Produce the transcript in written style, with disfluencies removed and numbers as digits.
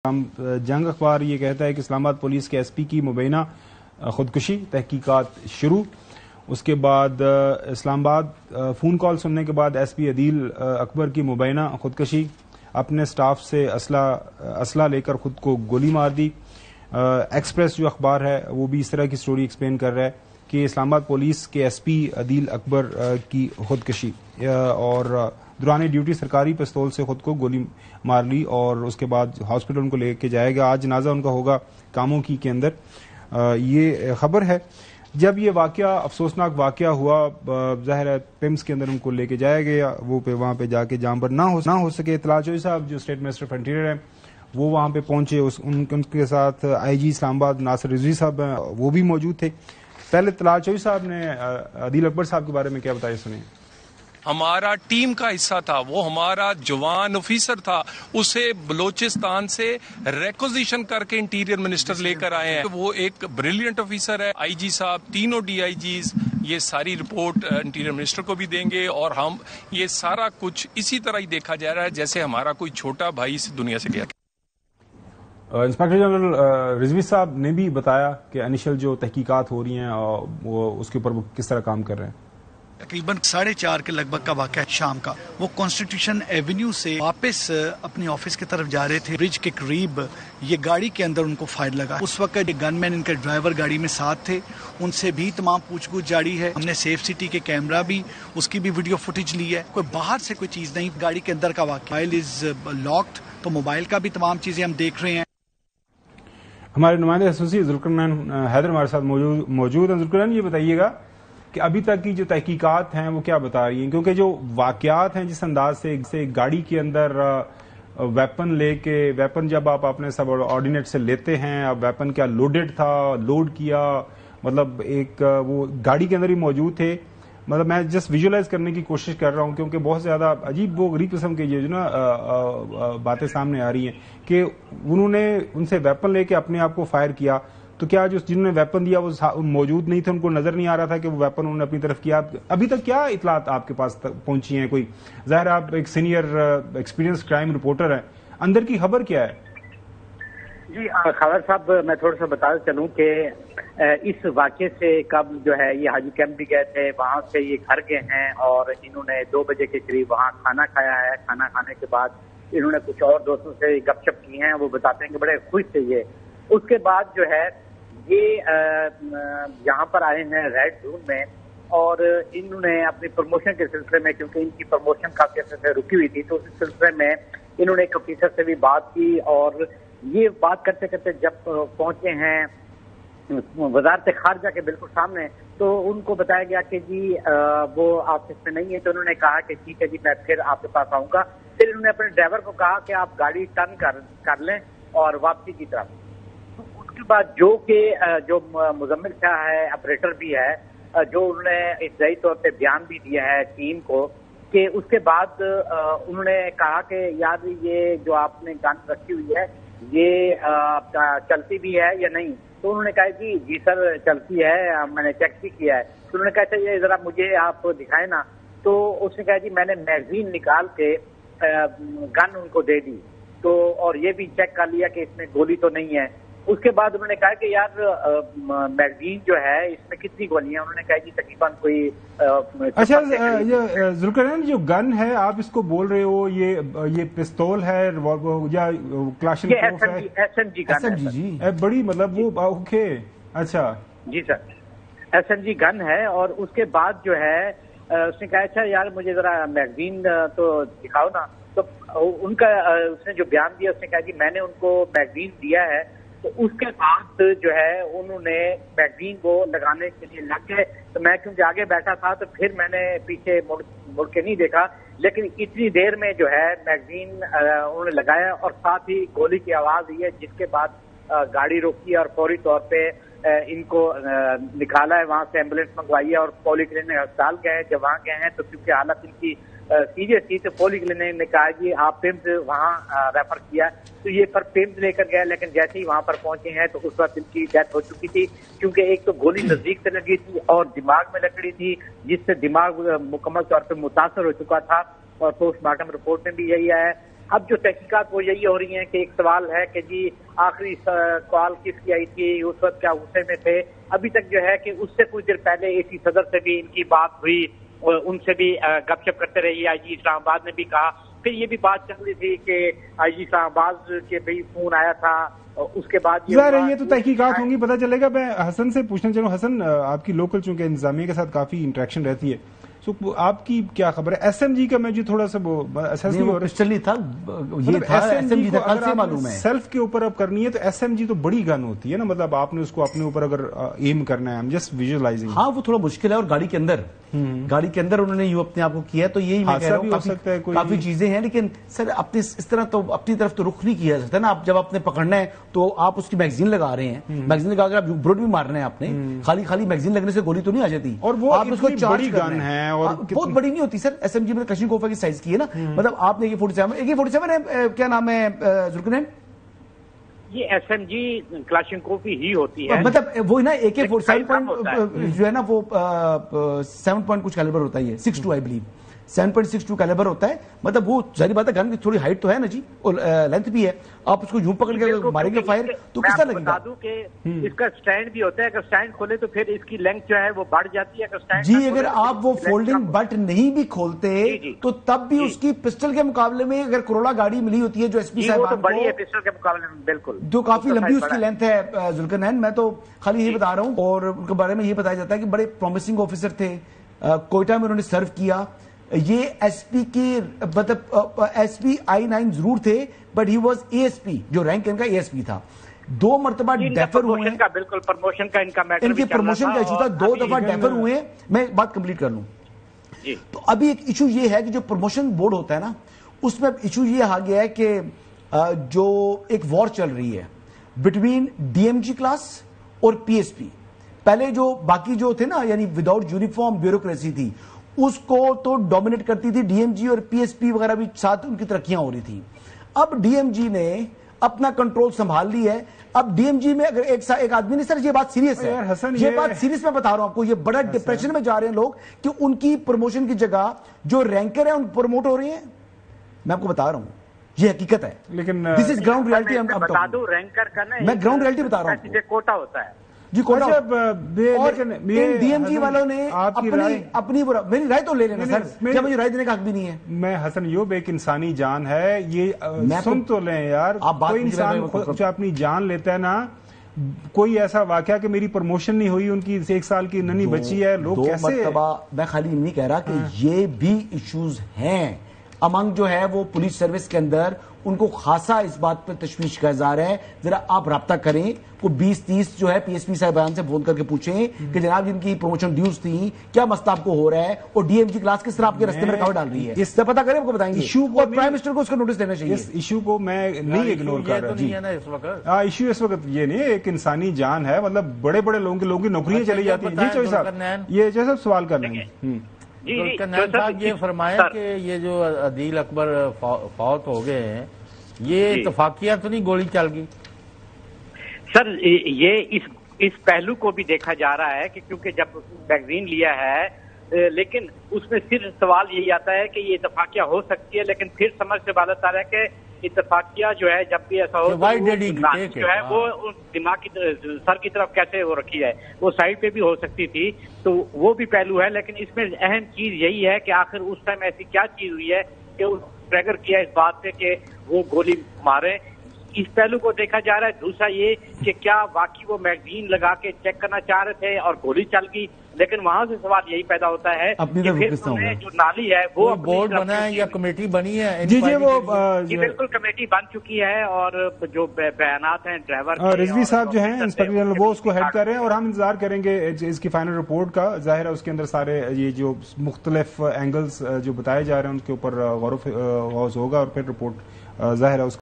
جنگ اخبار یہ کہتا ہے کہ اسلام آباد پولیس کے ایس پی کی مبینہ خودکشی، تحقیقات شروع۔ اس کے بعد اسلام آباد فون کال سننے کے بعد ایس پی عدیل اکبر کی مبینہ خودکشی، اپنے سٹاف سے اسلحہ لے کر خود کو گولی مار دی۔ ایکسپریس جو اخبار ہے وہ بھی اس طرح کی سٹوری ایکسپلین کر رہا ہے کہ اسلام آباد پولیس کے ایس پی عدیل اکبر کی خودکشی، اور دوران ڈیوٹی سرکاری پستول سے خود کو گولی مار لی اور اس کے بعد ہاسپٹل ان کو لے کے جائے گا۔ آج جنازہ ان کا ہوگا کاموں کی کے اندر۔ یہ خبر ہے جب یہ واقعہ افسوسناک واقعہ ہوا، ظاہر ہے پیمز کے اندر ان کو لے کے جایا گیا، وہ وہاں پہ جا کے جام پر نہ ہو سکے۔ اطلاع چوہی صاحب جو اسٹیٹ منسٹر آف انٹیریئر ہیں وہ وہاں پہ پہنچے، ان کے ساتھ آئی جی اسلام آباد ناصر رضوی صاحب ہیں، وہ بھی موجود تھے۔ پہلے اطلاع چوہی صاحب نے عدیل اکبر صاحب کے بارے میں کیا بتایا، سنیں۔ ہمارا ٹیم کا حصہ تھا، وہ ہمارا جوان آفیسر تھا، اسے بلوچستان سے ریکوزیشن کر کے انٹیریئر منسٹر لے کر آئے ہیں۔ وہ ایک بریلینٹ آفیسر ہے۔ آئی جی صاحب، تینوں ڈی آئی جیز یہ ساری رپورٹ انٹیریئر منسٹر کو بھی دیں گے، اور ہم یہ سارا کچھ اسی طرح ہی دیکھا جا رہا ہے جیسے ہمارا کوئی چھوٹا بھائی اس دنیا سے گیا۔ انسپیکٹر جنرل رضوی صاحب نے بھی بتایا کہ انیشل جو تحقیقات ہو رہی ہیں وہ اس کے اوپر وہ کس طرح کام کر رہے ہیں۔ تقریباً 4:30 کے لگ بھگ کا واقعہ ہے شام کا۔ وہ کانسٹیٹیوشن ایونیو سے واپس اپنے آفس کی طرف جا رہے تھے، برج کے قریب یہ گاڑی کے اندر ان کو فائر لگا۔ اس وقت یہ گن مین ان کے ڈرائیور گاڑی میں ساتھ تھے، ان سے بھی تمام پوچھ گچھ جاری ہے۔ ہم نے سیف سٹی کے کیمرہ بھی، اس کی بھی ویڈیو فوٹیج لی ہے۔ کوئی باہر سے کوئی چیز نہیں، گاڑی کے اندر کا واقعہ۔ موبائل از لاکڈ، تو موبائل کا بھی تمام چیزیں ہم دیکھ رہے ہیں۔ ہمارے نمائندے خصوصی ذوالقرنین حیدر ہمارے ساتھ موجود ہیں۔ ذوالقرنین، یہ بتائیے گا کہ ابھی تک کی جو تحقیقات ہیں وہ کیا بتا رہی ہیں، کیونکہ جو واقعات ہیں جس انداز سے گاڑی کے اندر ویپن لے کے، ویپن جب آپ اپنے سب آرڈینیٹ سے لیتے ہیں، اب ویپن کیا لوڈڈ تھا، لوڈ کیا، مطلب ایک وہ گاڑی کے اندر ہی موجود تھے۔ مطلب میں جسٹ ویژولائز کرنے کی کوشش کر رہا ہوں کیونکہ بہت زیادہ عجیب و غریب قسم کے یہ جو نا باتیں سامنے آ رہی ہیں کہ انہوں نے ان سے ویپن لے کے اپنے آپ کو فائر کیا، تو کیا جنہوں نے ویپن دیا وہ موجود نہیں تھے، ان کو نظر نہیں آ رہا تھا کہ وہ ویپن انہوں نے اپنی طرف کیا؟ ابھی تک کیا اطلاعات آپ کے پاس پہنچی ہیں؟ کوئی ظاہر آپ ایک سینئر ایکسپیرینس کرائم رپورٹر ہیں، اندر کی خبر کیا ہے؟ جی خاور صاحب، میں تھوڑا سا بتا چلوں کہ اس واقعے سے کب جو ہے یہ حاجی کیمپ بھی گئے تھے، وہاں سے یہ گھر گئے ہیں اور انہوں نے 2 بجے کے قریب وہاں کھانا کھایا ہے۔ کھانا کھانے کے بعد انہوں نے کچھ اور دوستوں سے گپ شپ کی ہیں، وہ بتاتے ہیں کہ بڑے خوش تھے یہ۔ اس کے بعد جو ہے یہ یہاں پر آئے ہیں ریڈ زون میں، اور انہوں نے اپنی پروموشن کے سلسلے میں، کیونکہ ان کی پروموشن کافی عرصے سے رکی ہوئی تھی، تو اس سلسلے میں انہوں نے ایک آفیسر سے بھی بات کی، اور یہ بات کرتے کرتے جب پہنچے ہیں وزارت خارجہ کے بالکل سامنے تو ان کو بتایا گیا کہ جی وہ آفس میں نہیں ہے، تو انہوں نے کہا کہ ٹھیک ہے جی میں پھر آپ کے پاس آؤں گا۔ پھر انہوں نے اپنے ڈرائیور کو کہا کہ آپ گاڑی ٹرن کر لیں اور واپسی کی طرف۔ اس کے بعد جو مزمل شاہ ہے، آپریٹر بھی ہے، جو انہوں نے ابتدائی طور پہ بیان بھی دیا ہے ٹیم کو، کہ اس کے بعد انہوں نے کہا کہ یار یہ جو آپ نے گن رکھی ہوئی ہے یہ چلتی بھی ہے یا نہیں؟ تو انہوں نے کہا جی سر چلتی ہے، میں نے چیک بھی کیا ہے۔ تو انہوں نے کہا یہ ذرا مجھے آپ دکھائیں نا۔ تو اس نے کہا جی میں نے میگزین نکال کے گن ان کو دے دی، تو اور یہ بھی چیک کر لیا کہ اس میں گولی تو نہیں ہے۔ اس کے بعد انہوں نے کہا کہ یار میگزین جو ہے اس میں کتنی گولیاں؟ انہوں نے کہا جی تقریباً کوئی اچھا ذوالقرنین، جو گن ہے آپ اس کو بول رہے ہو، یہ پستول ہے یا کلاشن کوف ہے؟ ایس ایم جی گن ہے جی، بڑی مطلب وہ اوکے، اچھا جی سر، ایس ایم جی گن ہے۔ اور اس کے بعد جو ہے اس نے کہا اچھا یار مجھے ذرا میگزین تو دکھاؤ نا۔ تو ان کا اس نے جو بیان دیا، اس نے کہا جی میں نے ان کو میگزین دیا ہے۔ تو اس کے بعد جو ہے انہوں نے میگزین کو لگانے کے لیے لگ گئے، تو میں کیونکہ آگے بیٹھا تھا تو پھر میں نے پیچھے مڑ کے نہیں دیکھا، لیکن اتنی دیر میں جو ہے میگزین انہوں نے لگایا اور ساتھ ہی گولی کی آواز ہوئی ہے، جس کے بعد گاڑی روکی اور فوری طور پہ ان کو نکالا ہے، وہاں سے ایمبولینس منگوائی ہے اور پولی کلینک ہسپتال گئے ہیں۔ جب وہاں گئے ہیں تو کیونکہ حالت ان کی سیریس تھی تو پولی کلینک نے کہا کہ آپ پیمز وہاں ریفر کیا، تو یہ پر پیمز لے کر گئے، لیکن جیسے ہی وہاں پر پہنچے ہیں تو اس وقت ان کی ڈیتھ ہو چکی تھی، کیونکہ ایک تو گولی نزدیک سے لگی تھی اور دماغ میں لگڑی تھی، جس سے دماغ مکمل طور پہ متاثر ہو چکا تھا، اور پوسٹ مارٹم رپورٹ میں بھی یہی آیا ہے۔ اب جو تحقیقات وہ یہی ہو رہی ہیں کہ ایک سوال ہے کہ جی آخری کال کس کی آئی تھی، اس وقت کیا غصے میں تھے. ابھی تک جو ہے کہ اس سے کچھ دیر پہلے اے سی صدر سے بھی ان کی بات ہوئی، ان سے بھی گپ شپ کرتے رہی. آئی جی اسلام آباد نے بھی کہا. پھر یہ بھی بات چل رہی تھی کہ آئی جی اسلام آباد کے بھی فون آیا تھا. اس کے بعد ظاہر ہے یہ تو تحقیقات ہوں گی، پتہ چلے گا. میں حسن سے پوچھنا چاہوں. حسن، آپ کی لوکل چونکہ انتظامیہ کے ساتھ کافی انٹریکشن رہتی ہے، تو آپ کی کیا خبر ہے ایس ایم جی کا؟ میں تھوڑا سا پسٹل تھا، یہ تھا ایس ایم جی تھا، کل سے معلوم ہے. سیلف کے اوپر اب کرنی ہے تو ایس ایم جی تو بڑی گن ہوتی ہے نا، مطلب آپ نے اس کو اپنے اوپر اگر ایم کرنا ہے. جسٹ ویژوائزنگ. ہاں وہ تھوڑا مشکل ہے، اور گاڑی کے اندر انہوں نے یوں اپنے آپ کو کیا ہے. تو یہی میں کہہ رہا ہوں کافی چیزیں ہیں، لیکن سر اس طرح تو اپنی طرف تو رخ نہیں کیا جاتا نا. آپ جب آپ نے پکڑنا ہے تو آپ اس کی میگزین لگا رہے ہیں، میگزین لگا کر آپ برڈ بھی مارنا ہے. آپ نے خالی میگزین لگنے سے گولی تو نہیں آ جاتی، اور وہ آپ اس کو بڑی گن ہے اور بہت بڑی نہیں ہوتی. سر ایس ایم جی میں کلاشنکوف کی سائز کی ہے نا، مطلب آپ نے AK-47 ہے، کیا نام ہے ذوالقرنین؟ یہ ایس ایم جی کلاشنکوف ہی ہوتی ہے، مطلب وہ نا AK-47 جو ہے نا وہ 7 پوائنٹ کچھ کیلیبر ہوتا ہے، یہ 6.2 آئی بلیو 7.62 کیلیبر ہوتا ہے. مطلب وہ ظاہری بات ہے گن کی تھوڑی ہائٹ تو ہے نا جی، اور لینتھ بھی ہے. آپ اس کو یوں پکڑ کے ماریں گے فائر تو کس طرح لگے گا؟ بتا دوں کہ اس کا سٹینڈ بھی ہوتا ہے، اگر سٹینڈ کھولے تو پھر اس کی لینتھ جو ہے وہ بڑھ جاتی ہے. جی اگر آپ وہ فولڈنگ بٹ نہیں بھی کھولتے تو تب بھی اس کی پسٹل کے مقابلے میں اگر کروڑا گاڑی ملی ہوتی ہے جو ایس پی صاحب بڑی ہے پسٹل کے مقابلے میں، بالکل جو کافی لمبی اس کی لینتھ ہے ذوالقرنین. میں تو خالی یہی بتا رہا ہوں، اور ان کے بارے میں یہ بتایا جاتا ہے کہ بڑے پرومسنگ آفیسر تھے، کوئٹہ میں انہوں نے سرو کیا. یہ ایس پی کی مطلب ایس پی I9 ضرور تھے، بٹ ہی واز ASP، جو رینک ان کا ASP تھا. 2 مرتبہ ڈیفر ہوئے ہیں. بالکل پروموشن کا ان کا میٹر، ان کی پروموشن کا ایشو تھا. 2 دفعہ ڈیفر ہوئے ہیں. میں بات کمپلیٹ کر لوں. تو ابھی ایک ایشو یہ ہے کہ جو پروموشن بورڈ ہوتا ہے نا، اس میں ایشو یہ آ گیا ہے کہ جو ایک وار چل رہی ہے بٹوین DMG کلاس اور PSP. پہلے جو باقی جو تھے نا، یعنی وداؤٹ یونیفارم بیوروکریسی تھی، اس کو تو ڈومینیٹ کرتی تھی DMG، اور PSP وغیرہ بھی ساتھ ان کی ترقیاں ہو رہی تھیں. اب DMG نے اپنا کنٹرول سنبھال لی ہے. اب DMG میں اگر ایک آدمی نے، سر یہ بات سیریس ہے، یہ بات سیریس میں بتا رہا ہوں آپ کو. یہ بڑا ڈپریشن میں جا رہے ہیں لوگ کہ ان کی پروموشن کی جگہ جو رینکر ہیں ان پروموٹ ہو رہے ہیں. میں آپ کو بتا رہا ہوں یہ حقیقت ہے، لیکن دس از گراؤنڈ ریالٹی. میں گراؤنڈ ریالٹی بتا رہا ہوں. کوٹا ہوتا ہے جی کوٹا. DMG والوں نے اپنی میری رائے تو لے لینا سر، جب مجھے رائے دینے کا حق بھی نہیں ہے. میں حسن یوب، ایک انسانی جان ہے یہ، سن تو لیں یار. کوئی انسان جو اپنی جان لیتا ہے نا، کوئی ایسا واقعہ کہ میری پروموشن نہیں ہوئی، ان کی 1 سال کی ننھی بچی ہے، لوگ کیسے؟ مرتبہ میں خالی نہیں کہہ رہا کہ یہ بھی ایشوز ہیں امنگ جو ہے وہ پولیس سروس کے اندر. ان کو خاصا اس بات پر تشویش کا اظہار ہے. ذرا آپ رابطہ کریں، کو 20-30 جو ہے PSP صاحبان سے فون کر کے پوچھیں کہ جناب جن کی پروموشن ڈیوز تھیں کیا مسئلہ آپ کو ہو رہا ہے، اور DMG کلاس کس طرح آپ کے رستے میں رکاوٹ ڈال رہی ہے. اس سے پتہ کریں، آپ کو بتائیں گے. اور پرائم منسٹر کو اس کا نوٹس دینا چاہیے. اس ایشو کو میں نہیں اگنور کر رہا. ایشو اس وقت یہ نہیں، ایک انسانی جان ہے. مطلب بڑے بڑے لوگوں کی نوکریاں چلی جاتی ہیں. جی چوہی صاحب، یہ جو سب سوال کر رہے ہیں. ذوالقرنین صاحب یہ فرمایا کہ یہ جو عدیل اکبر فوت ہو گئے ہیں، یہ اتفاقیہ تو نہیں گولی چل گئی؟ سر یہ اس پہلو کو بھی دیکھا جا رہا ہے کہ کیونکہ جب ویکسین لیا ہے، لیکن اس میں صرف سوال یہی آتا ہے کہ یہ اتفاقیہ ہو سکتی ہے، لیکن پھر سمجھ سے بالت آ رہا ہے کہ اتفاقیہ جو ہے جب بھی ایسا ہو جو ہے وہ دماغ کی سر کی طرف کیسے ہو رکھی ہے، وہ سائڈ پہ بھی ہو سکتی تھی. تو وہ بھی پہلو ہے، لیکن اس میں اہم چیز یہی ہے کہ آخر اس ٹائم ایسی کیا چیز ہوئی ہے کہ ٹریگر کیا اس بات سے کہ وہ گولی مارے. اس پہلو کو دیکھا جا رہا ہے. دوسرا یہ کہ کیا واقعی وہ میگزین لگا کے چیک کرنا چاہ رہے تھے اور گولی چل گئی، لیکن وہاں سے سوال یہی پیدا ہوتا ہے کہ پھر جو نالی ہے وہ بورڈ بنا ہے یا کمیٹی بنی ہے؟ جی وہ بالکل کمیٹی بن چکی ہے، اور جو بیانات ہیں ڈرائیور رضوی صاحب جو ہیں انسپیکٹر جنرل وہ اس کو ہیڈ کر رہے ہیں، اور ہم انتظار کریں گے اس کی فائنل رپورٹ کا. ظاہر ہے اس کے اندر سارے یہ جو مختلف اینگلز جو بتائے جا رہے ہیں ان کے اوپر غور و خوض ہوگا، اور پھر رپورٹ ظاہر ہے اس